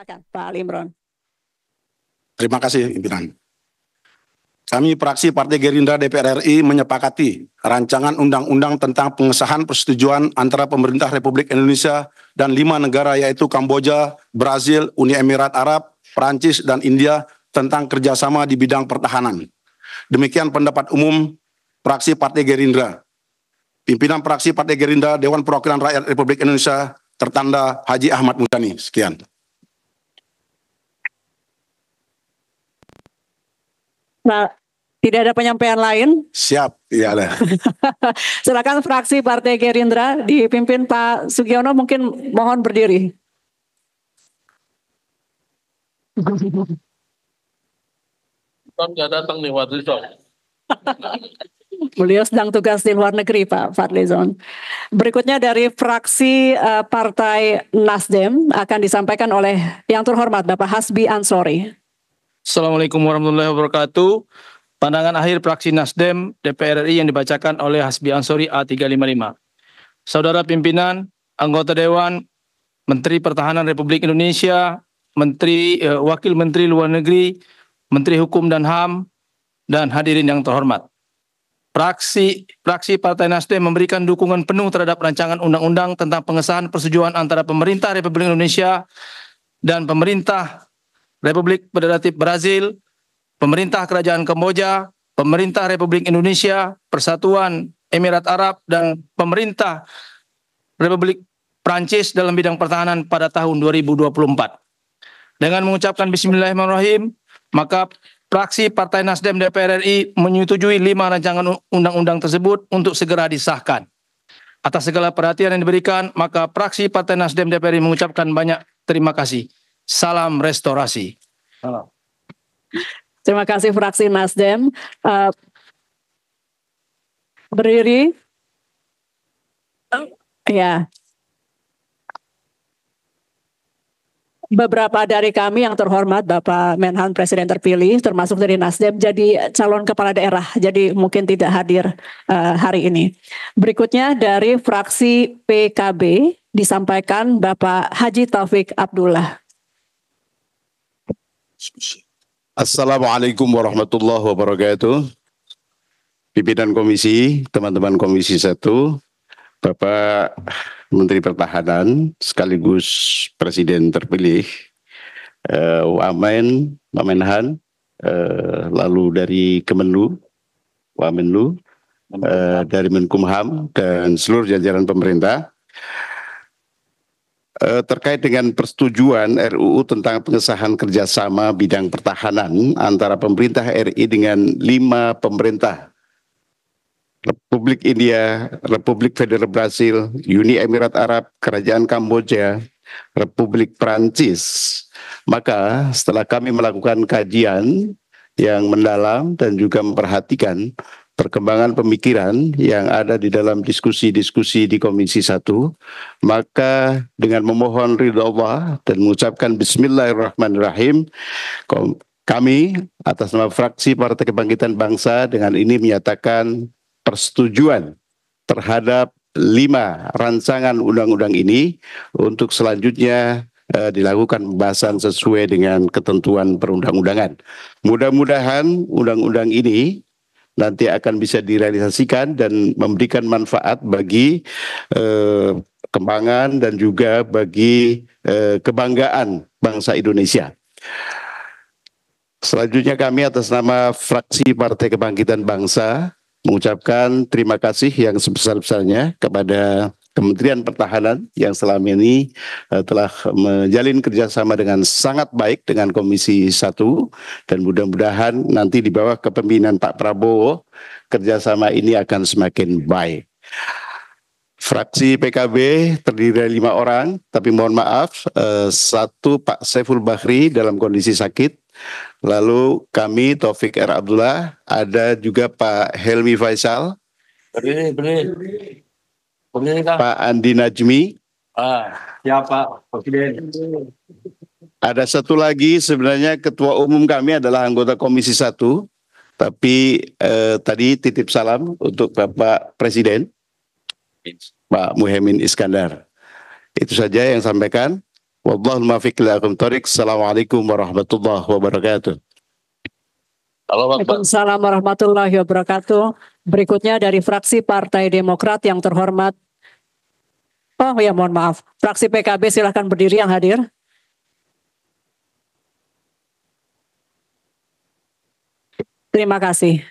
Silakan Pak Ali Imron. Terima kasih, pimpinan. Kami fraksi Partai Gerindra DPR RI menyepakati rancangan undang-undang tentang pengesahan persetujuan antara pemerintah Republik Indonesia dan 5 negara yaitu Kamboja, Brazil, Uni Emirat Arab, Perancis, dan India tentang kerjasama di bidang pertahanan. Demikian pendapat umum fraksi Partai Gerindra. Pimpinan fraksi Partai Gerindra Dewan Perwakilan Rakyat Republik Indonesia tertanda Haji Ahmad Muzani. Sekian. Nah, tidak ada penyampaian lain? Siap, iya ada. Silakan fraksi Partai Gerindra dipimpin Pak Sugiono, mungkin mohon berdiri. Kan nggak datang nih Wadlison. Beliau sedang tugas di luar negeri, Pak Fadlizon. Berikutnya dari fraksi Partai Nasdem akan disampaikan oleh yang terhormat Bapak Hasbi Ansori. Assalamualaikum warahmatullahi wabarakatuh. Pandangan akhir fraksi Nasdem DPR RI yang dibacakan oleh Hasbi Ansori A355. Saudara pimpinan, anggota Dewan, Menteri Pertahanan Republik Indonesia, Wakil Menteri Luar Negeri, Menteri Hukum dan HAM, dan hadirin yang terhormat. Fraksi Partai Nasdem memberikan dukungan penuh terhadap rancangan undang-undang tentang pengesahan persetujuan antara pemerintah Republik Indonesia dan pemerintah Republik Federatif Brazil, pemerintah Kerajaan Kamboja, pemerintah Republik Indonesia, Persatuan Emirat Arab, dan pemerintah Republik Prancis dalam bidang pertahanan pada tahun 2024. Dengan mengucapkan Bismillahirrahmanirrahim, maka fraksi Partai Nasdem DPR RI menyetujui 5 rancangan undang-undang tersebut untuk segera disahkan. Atas segala perhatian yang diberikan, maka fraksi Partai Nasdem DPR RI mengucapkan banyak terima kasih. Salam restorasi. Salam. Terima kasih fraksi Nasdem. Berdiri. Ya. Beberapa dari kami yang terhormat Bapak Menhan Presiden terpilih termasuk dari Nasdem jadi calon kepala daerah, jadi mungkin tidak hadir hari ini. Berikutnya dari fraksi PKB disampaikan Bapak Haji Taufik Abdullah. Assalamualaikum warahmatullahi wabarakatuh. Pimpinan komisi, teman-teman komisi 1, Bapak Menteri Pertahanan sekaligus Presiden terpilih, Wamen, Pak Menhan, lalu dari Kemenlu, Wamenlu, dari Menkumham dan seluruh jajaran pemerintah. Terkait dengan persetujuan RUU tentang pengesahan kerjasama bidang pertahanan antara pemerintah RI dengan 5 pemerintah Republik India, Republik Federal Brazil, Uni Emirat Arab, Kerajaan Kamboja, Republik Prancis. Maka setelah kami melakukan kajian yang mendalam dan juga memperhatikan perkembangan pemikiran yang ada di dalam diskusi-diskusi di Komisi 1, maka dengan memohon ridha Allah dan mengucapkan Bismillahirrahmanirrahim, kami atas nama fraksi Partai Kebangkitan Bangsa dengan ini menyatakan persetujuan terhadap 5 rancangan undang-undang ini untuk selanjutnya dilakukan pembahasan sesuai dengan ketentuan perundang-undangan. Mudah-mudahan undang-undang ini nanti akan bisa direalisasikan dan memberikan manfaat bagi kembangan dan juga bagi kebanggaan bangsa Indonesia. Selanjutnya kami atas nama fraksi Partai Kebangkitan Bangsa mengucapkan terima kasih yang sebesar-besarnya kepada Kementerian Pertahanan yang selama ini telah menjalin kerjasama dengan sangat baik dengan Komisi 1 dan mudah-mudahan nanti di bawah kepemimpinan Pak Prabowo kerjasama ini akan semakin baik. Fraksi PKB terdiri dari 5 orang, tapi mohon maaf, 1 Pak Saiful Bahri dalam kondisi sakit. Lalu kami Taufik R. Abdullah, ada juga Pak Helmi Faisal, Pak Andi Najmi, Ya Pak Presiden. ada 1 lagi sebenarnya ketua umum kami adalah anggota Komisi 1, tapi tadi titip salam untuk Bapak Presiden, Pak Muhaimin Iskandar. Itu saja yang sampaikan. Wallahul muwaffiq ila aqwamit thoriq. Assalamualaikum warahmatullahi wabarakatuh. Waalaikumsalam warahmatullahi wabarakatuh. Berikutnya dari fraksi Partai Demokrat yang terhormat. Oh ya, mohon maaf. Fraksi PKB silahkan berdiri yang hadir. Terima kasih.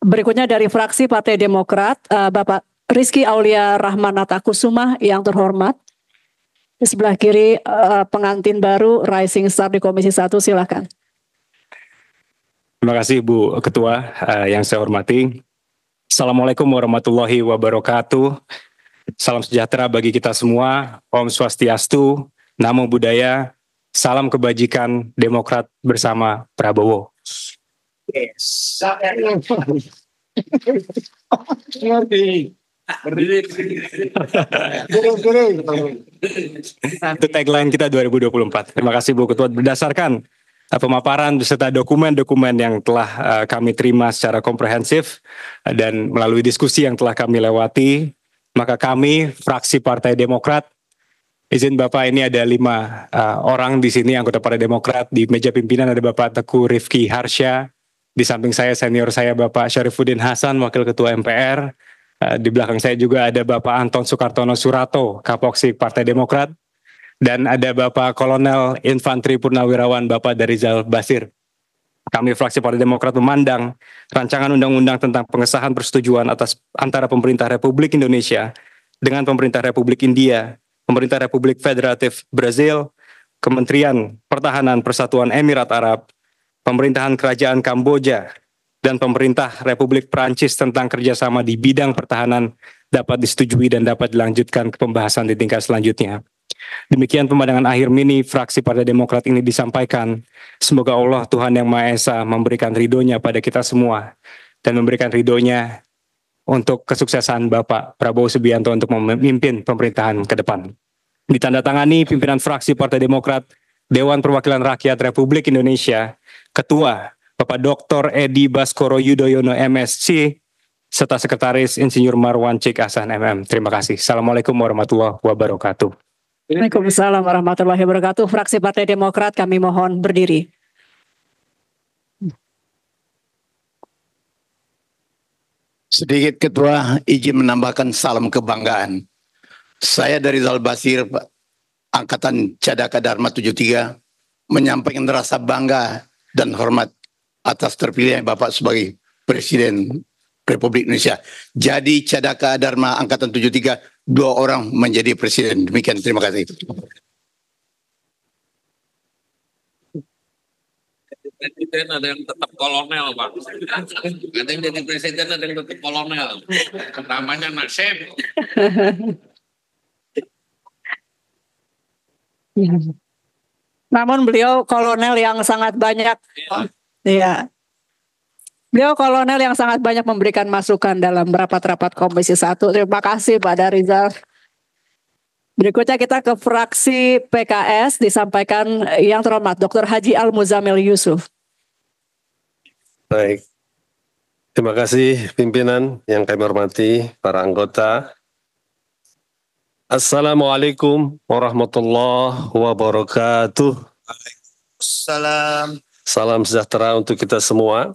Berikutnya dari fraksi Partai Demokrat, Bapak Rizky Aulia Rahmanata Kusuma yang terhormat. Di sebelah kiri pengantin baru Rising Star di Komisi 1, silakan. Terima kasih Bu Ketua yang saya hormati. Assalamualaikum warahmatullahi wabarakatuh. Salam sejahtera bagi kita semua. Om Swastiastu, Namo Buddhaya, salam kebajikan Demokrat bersama Prabowo. Yes. Itu tagline kita 2024. Terima kasih Bu Ketua. Berdasarkan pemaparan beserta dokumen-dokumen yang telah kami terima secara komprehensif dan melalui diskusi yang telah kami lewati, maka kami fraksi Partai Demokrat, izin Bapak, ini ada 5 orang di sini anggota Partai Demokrat. Di meja pimpinan ada Bapak Teguh Rifki Harsya, di samping saya senior saya Bapak Syarifuddin Hasan, Wakil Ketua MPR. Di belakang saya juga ada Bapak Anton Sukartono Surato, Kapoksik Partai Demokrat, dan ada Bapak Kolonel Infantri Purnawirawan Bapak Darizal Basir. Kami fraksi Partai Demokrat memandang rancangan undang-undang tentang pengesahan persetujuan antara pemerintah Republik Indonesia dengan pemerintah Republik India, pemerintah Republik Federatif Brazil, Kementerian Pertahanan Persatuan Emirat Arab, pemerintahan Kerajaan Kamboja, dan pemerintah Republik Prancis tentang kerjasama di bidang pertahanan dapat disetujui dan dapat dilanjutkan ke pembahasan di tingkat selanjutnya. Demikian pemandangan akhir mini fraksi Partai Demokrat ini disampaikan. Semoga Allah Tuhan Yang Maha Esa memberikan ridhonya pada kita semua dan memberikan ridhonya untuk kesuksesan Bapak Prabowo Subianto untuk memimpin pemerintahan ke depan. Ditandatangani pimpinan fraksi Partai Demokrat, Dewan Perwakilan Rakyat Republik Indonesia, Ketua Bapak Dr. Edi Baskoro Yudhoyono MSc, serta Sekretaris Insinyur Marwan Cik Hasan MM. Terima kasih. Assalamualaikum warahmatullahi wabarakatuh. Waalaikumsalam warahmatullahi wabarakatuh. Fraksi Partai Demokrat kami mohon berdiri. Sedikit Ketua, izin menambahkan salam kebanggaan. Saya dari Darizal Basir, Angkatan Cadaka Dharma 73, menyampaikan rasa bangga dan hormat atas terpilihnya Bapak sebagai Presiden Republik Indonesia. Jadi Cadaka Dharma Angkatan 73, 2 orang menjadi Presiden. Demikian, terima kasih. Presiden ada yang tetap kolonel, Pak. Ada yang jadi presiden, ada yang tetap kolonel. Namanya Nasib. Namun beliau kolonel yang sangat banyak. Ya. Beliau kolonel yang sangat banyak memberikan masukan dalam rapat-rapat Komisi 1. Terima kasih Pak Darizal. Berikutnya kita ke fraksi PKS, disampaikan yang terhormat Dr. Haji Al-Muzamil Yusuf. Baik. Terima kasih pimpinan yang kami hormati, para anggota. Assalamualaikum warahmatullahi wabarakatuh. Salam. Salam sejahtera untuk kita semua.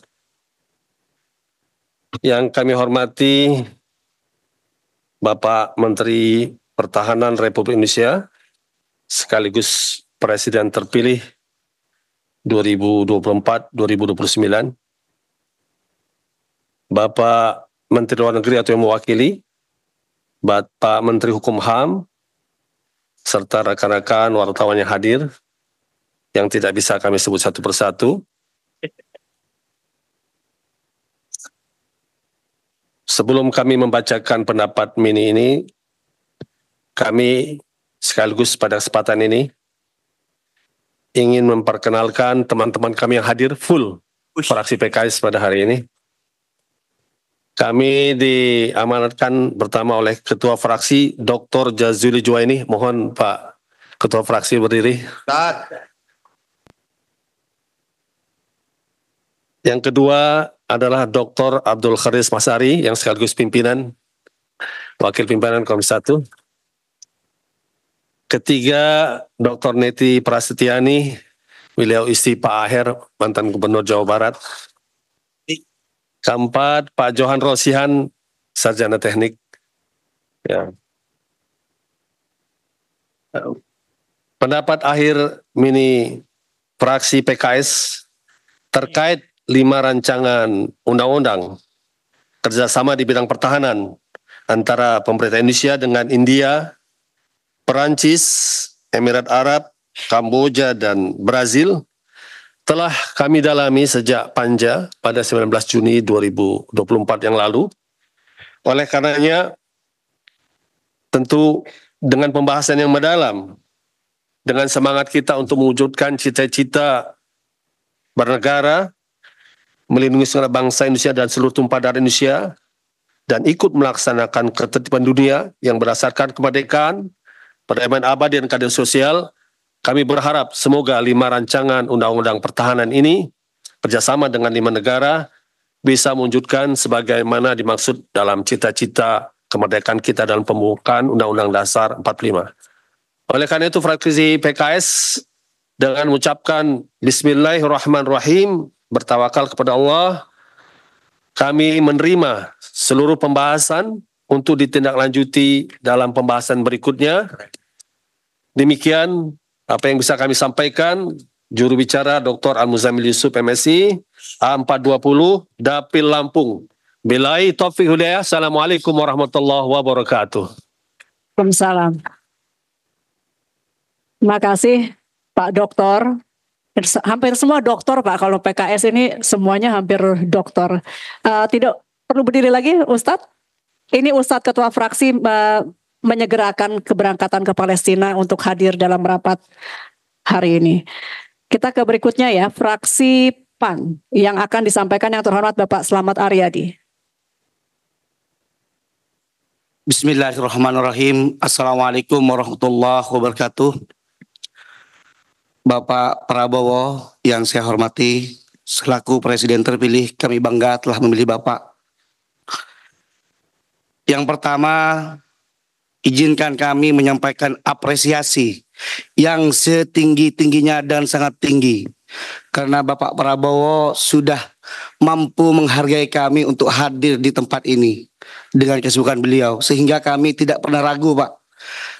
Yang kami hormati Bapak Menteri Pertahanan Republik Indonesia sekaligus Presiden terpilih 2024-2029. Bapak Menteri Luar Negeri atau yang mewakili, Bapak Menteri Hukum HAM, serta rekan-rekan wartawan yang hadir, yang tidak bisa kami sebut satu persatu. Sebelum kami membacakan pendapat mini ini, kami sekaligus pada kesempatan ini ingin memperkenalkan teman-teman kami yang hadir full fraksi PKS pada hari ini. Kami diamanatkan pertama oleh Ketua Fraksi Dr. Jazuli Juwaini. Mohon Pak Ketua Fraksi berdiri. Yang kedua adalah Dr. Abdul Kharis Masari yang sekaligus pimpinan, Wakil Pimpinan Komisi 1. Ketiga, Dr. Neti Prasetyani, beliau istri Pak Aher, mantan Gubernur Jawa Barat. Keempat, Pak Johan Rosihan, sarjana teknik. Ya. Pendapat akhir mini fraksi PKS terkait 5 rancangan undang-undang kerjasama di bidang pertahanan antara pemerintah Indonesia dengan India, Perancis, Emirat Arab, Kamboja, dan Brazil telah kami dalami sejak Panja pada 19 Juni 2024 yang lalu. Oleh karenanya, tentu dengan pembahasan yang mendalam, dengan semangat kita untuk mewujudkan cita-cita bernegara, melindungi segenap bangsa Indonesia dan seluruh tumpah darah Indonesia, dan ikut melaksanakan ketertiban dunia yang berdasarkan kemerdekaan, perdamaian abadi dan keadilan sosial, kami berharap semoga 5 rancangan undang-undang pertahanan ini kerjasama dengan 5 negara bisa mewujudkan sebagaimana dimaksud dalam cita-cita kemerdekaan kita dalam pembukaan Undang-Undang Dasar 45. Oleh karena itu, fraksi PKS dengan mengucapkan Bismillahirrahmanirrahim, bertawakal kepada Allah, kami menerima seluruh pembahasan untuk ditindaklanjuti dalam pembahasan berikutnya. Demikian apa yang bisa kami sampaikan. Juru bicara Dr. Al-Muzamil Yusuf, MSI, A420, Dapil Lampung. Billahi taufiq hidayah. Assalamualaikum warahmatullahi wabarakatuh. Waalaikumsalam. Terima kasih Pak Doktor. Hampir semua doktor Pak, kalau PKS ini semuanya hampir doktor. Tidak perlu berdiri lagi Ustadz? Ini Ustadz Ketua Fraksi menyegerakan keberangkatan ke Palestina untuk hadir dalam rapat hari ini. Kita ke berikutnya ya, Fraksi PAN yang akan disampaikan yang terhormat Bapak Slamet Aryadi. Bismillahirrahmanirrahim. Assalamualaikum warahmatullahi wabarakatuh. Bapak Prabowo yang saya hormati, selaku Presiden terpilih, kami bangga telah memilih Bapak. Yang pertama, izinkan kami menyampaikan apresiasi yang setinggi-tingginya dan sangat tinggi. Karena Bapak Prabowo sudah mampu menghargai kami untuk hadir di tempat ini dengan kesibukan beliau. Sehingga kami tidak pernah ragu Pak.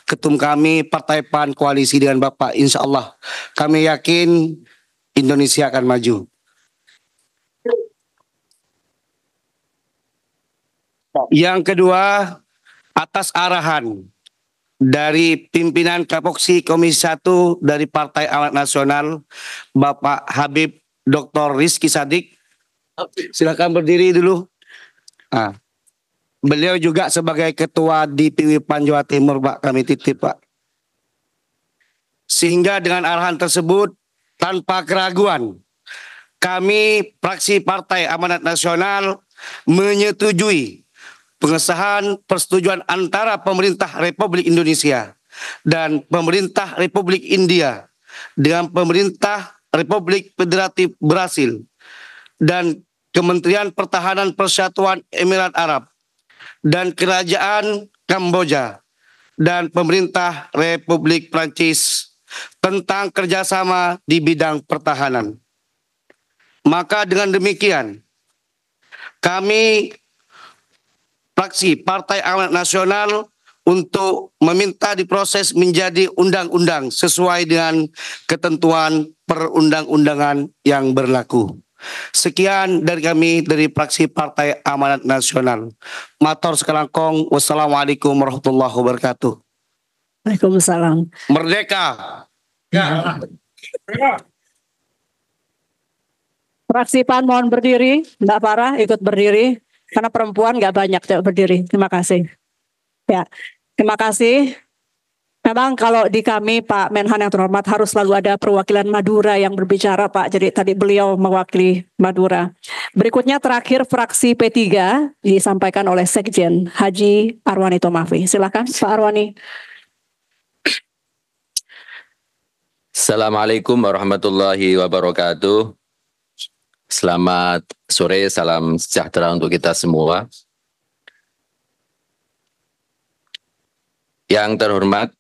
Ketum kami Partai PAN koalisi dengan Bapak, insya Allah kami yakin Indonesia akan maju. Yang kedua, atas arahan dari pimpinan Kapoksi Komisi 1 dari Partai Amanat Nasional, Bapak Habib Dr. Rizky Sadik, silakan berdiri dulu. Beliau juga sebagai Ketua DPW PAN Jawa Timur, Pak, kami titip, Pak. Sehingga dengan arahan tersebut, tanpa keraguan, kami fraksi Partai Amanat Nasional menyetujui pengesahan persetujuan antara pemerintah Republik Indonesia dan pemerintah Republik India dengan pemerintah Republik Federatif Brasil dan Kementerian Pertahanan Persatuan Emirat Arab dan Kerajaan Kamboja dan pemerintah Republik Prancis tentang kerjasama di bidang pertahanan. Maka dengan demikian, kami fraksi Partai Amanat Nasional untuk meminta diproses menjadi undang-undang sesuai dengan ketentuan perundang-undangan yang berlaku. Sekian dari kami dari fraksi Partai Amanat Nasional. Matur sekelangkong. Wassalamualaikum warahmatullahi wabarakatuh. Waalaikumsalam. Merdeka. Fraksi PAN mohon berdiri, Mbak Farah ikut berdiri karena perempuan nggak banyak berdiri. Terima kasih. Ya, terima kasih. Memang kalau di kami Pak Menhan yang terhormat harus selalu ada perwakilan Madura yang berbicara Pak. Jadi tadi beliau mewakili Madura. Berikutnya terakhir fraksi P3 disampaikan oleh Sekjen Haji Arwani Tomafi. Silakan Pak Arwani. Assalamualaikum warahmatullahi wabarakatuh. Selamat sore, salam sejahtera untuk kita semua. Yang terhormat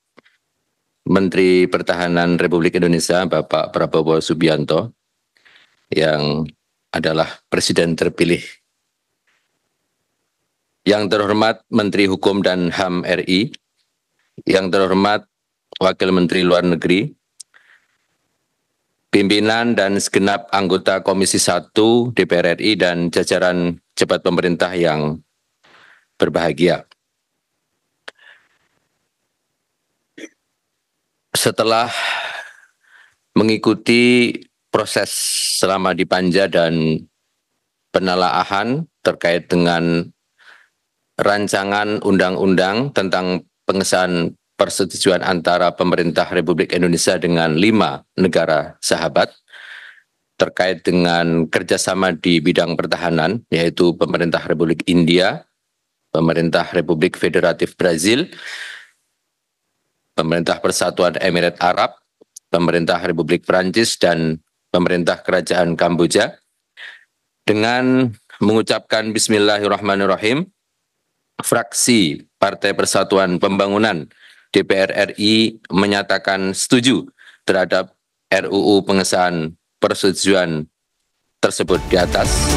Menteri Pertahanan Republik Indonesia Bapak Prabowo Subianto yang adalah Presiden terpilih. Yang terhormat Menteri Hukum dan HAM RI, yang terhormat Wakil Menteri Luar Negeri, pimpinan dan segenap anggota Komisi 1 DPR RI dan jajaran jabat pemerintah yang berbahagia. Setelah mengikuti proses selama di Panja dan penelaahan terkait dengan rancangan undang-undang tentang pengesahan persetujuan antara pemerintah Republik Indonesia dengan 5 negara sahabat terkait dengan kerjasama di bidang pertahanan, yaitu pemerintah Republik India, pemerintah Republik Federatif Brazil, pemerintah Persatuan Emirat Arab, pemerintah Republik Prancis, dan pemerintah Kerajaan Kamboja. Dengan mengucapkan Bismillahirrahmanirrahim, fraksi Partai Persatuan Pembangunan DPR RI menyatakan setuju terhadap RUU pengesahan persetujuan tersebut di atas.